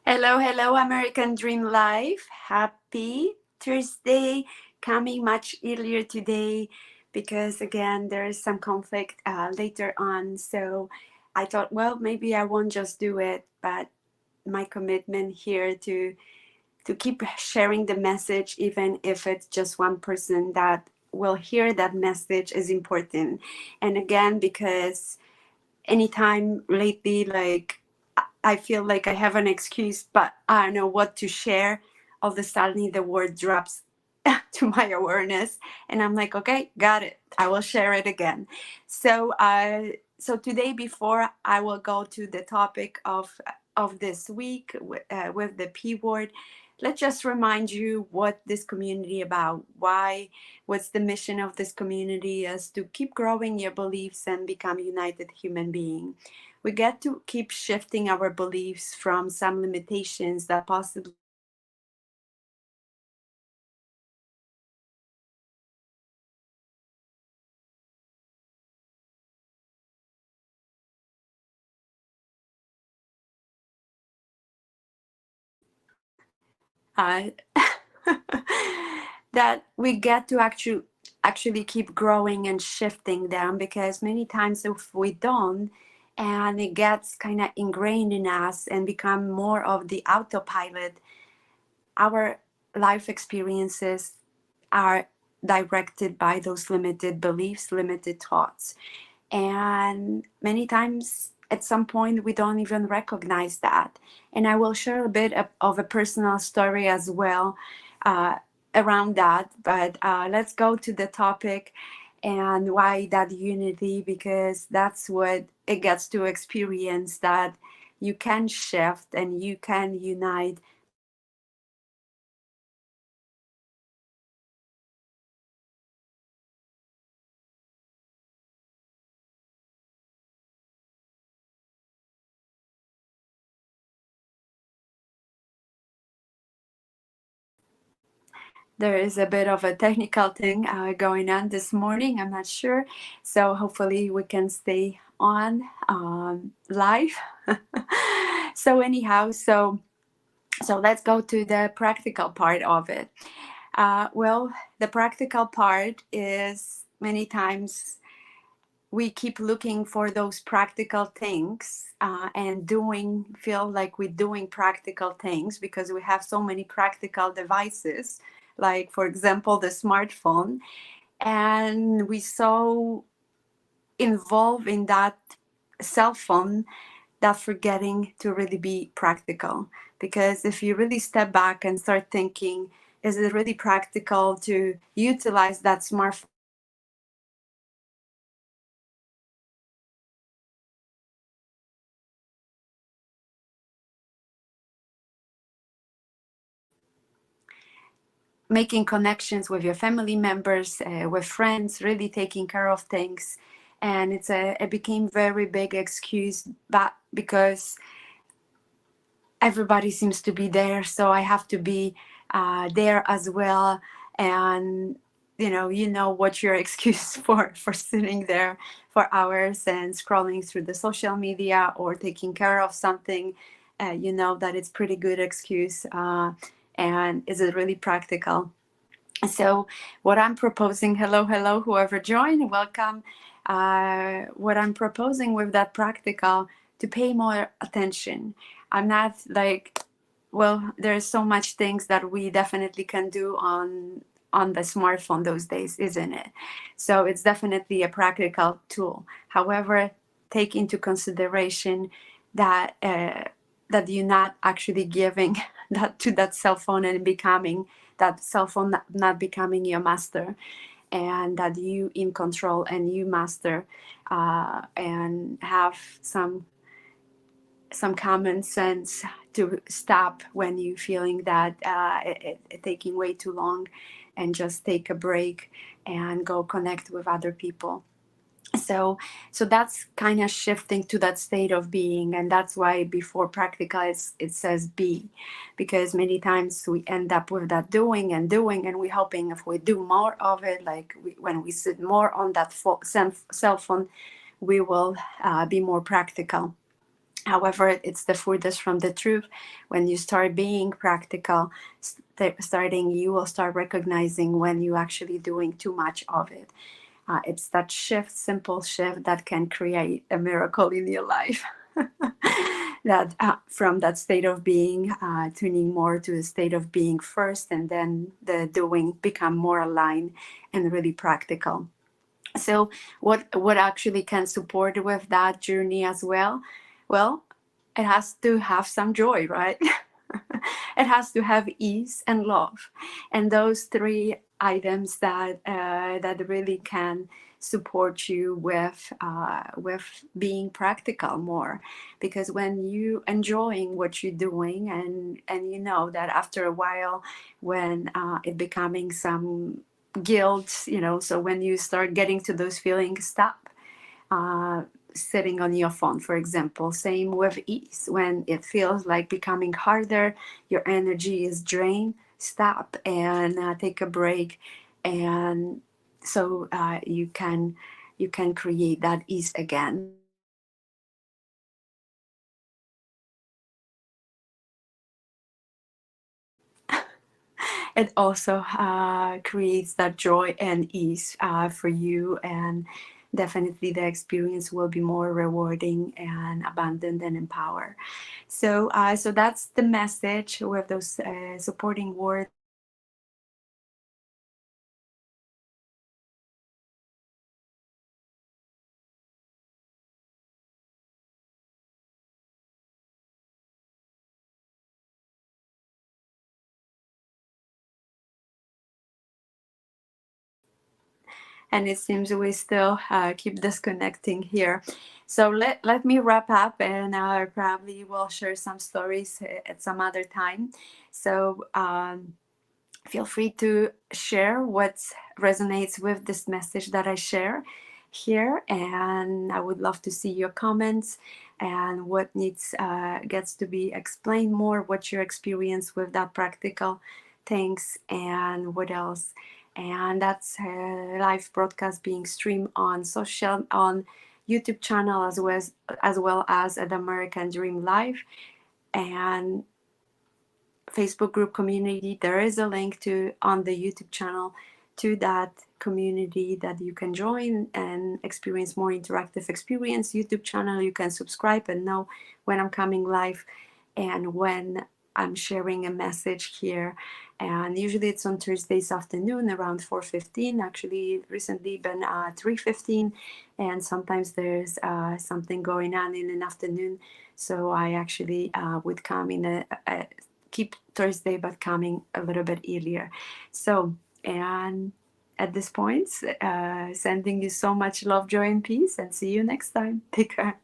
Hello, hello, American Dream Life. Happy Thursday. Coming much earlier today because, again, there is some conflict later on. So I thought, well, maybe I won't just do it, but my commitment here to keep sharing the message, even if it's just one person that will hear that message, is important. And again, because anytime lately, like I feel like I have an excuse, but I don't know what to share. All of a sudden, the word drops to my awareness, and I'm like, okay, got it. I will share it again. So today, before I will go to the topic of this week with the P word, let's just remind you what this community about. Why? What's the mission of this community? Is to keep growing your beliefs and become united human being. We get to keep shifting our beliefs from some limitations that possibly uh, that we get to actually keep growing and shifting them, because many times if we don't, and it gets kind of ingrained in us and become more of the autopilot, our life experiences are directed by those limited beliefs, limited thoughts. And many times at some point we don't even recognize that. And I will share a bit of a personal story as well uh, around that. But let's go to the topic and why that unity, because that's what it gets to experience, that you can shift and you can unite. There is a bit of a technical thing going on this morning. I'm not sure. So hopefully we can stay on live. So anyhow, so let's go to the practical part of it. Well, the practical part is many times we keep looking for those practical things and feel like we're doing practical things because we have so many practical devices, like for example the smartphone, and we so involved in that cell phone that forgetting to really be practical. Because if you really step back and start thinking, is it really practical to utilize that smartphone making connections with your family members, with friends, really taking care of things? And it became very big excuse, but because everybody seems to be there, so I have to be there as well. And you know what your excuse for sitting there for hours and scrolling through the social media or taking care of something. You know that it's pretty good excuse. And is it really practical? So, what I'm proposing, hello, hello, whoever joined, welcome. What I'm proposing with that practical, to pay more attention. I'm not like, well, there's so much things that we definitely can do on the smartphone those days, isn't it? So it's definitely a practical tool. However, take into consideration that that you're not actually giving that to that cell phone and becoming that cell phone not becoming your master, and that you in control and you master, and have some common sense to stop when you feeling that it taking way too long, and just take a break and go connect with other people. So so that's kind of shifting to that state of being, and that's why before practical it says be, because many times we end up with that doing and doing, and we're hoping if we do more of it, like when we sit more on that cell phone, we will be more practical. However, it's the furthest from the truth. When you start being practical, starting, you will start recognizing when you're actually doing too much of it. It's that shift, simple shift, that can create a miracle in your life. That from that state of being, tuning more to the state of being first, and then the doing become more aligned and really practical. So what actually can support with that journey as well? Well, it has to have some joy, right? It has to have ease and love, and those three items that really can support you with being practical more. Because when you enjoying what you're doing, and you know that after a while, when it becoming some guilt, so when you start getting to those feelings, stop. uh, Sitting on your phone, for example. Same with ease. When it feels like becoming harder, your energy is drained, stop and take a break. And so you can create that ease again. It also creates that joy and ease for you, and definitely the experience will be more rewarding and abundant and empowered. So that's the message with those supporting words. And it seems we still keep disconnecting here. So let me wrap up, and I probably will share some stories at some other time. So feel free to share what resonates with this message that I share here, and I would love to see your comments and what needs gets to be explained more, what your experience with that practical things, and what else. And that's a live broadcast being streamed on social, on YouTube channel, as well as at American Dream Live. And Facebook group community. There is a link to on the YouTube channel to that community that you can join and experience more interactive experience. YouTube channel, you can subscribe and know when I'm coming live and when I'm sharing a message here. And usually it's on Thursdays afternoon around 4:15. Actually, recently been 3:15, and sometimes there's something going on in an afternoon. So I actually would come in a keep Thursday, but coming a little bit earlier. So, and at this point, sending you so much love, joy, and peace, and see you next time. Take care.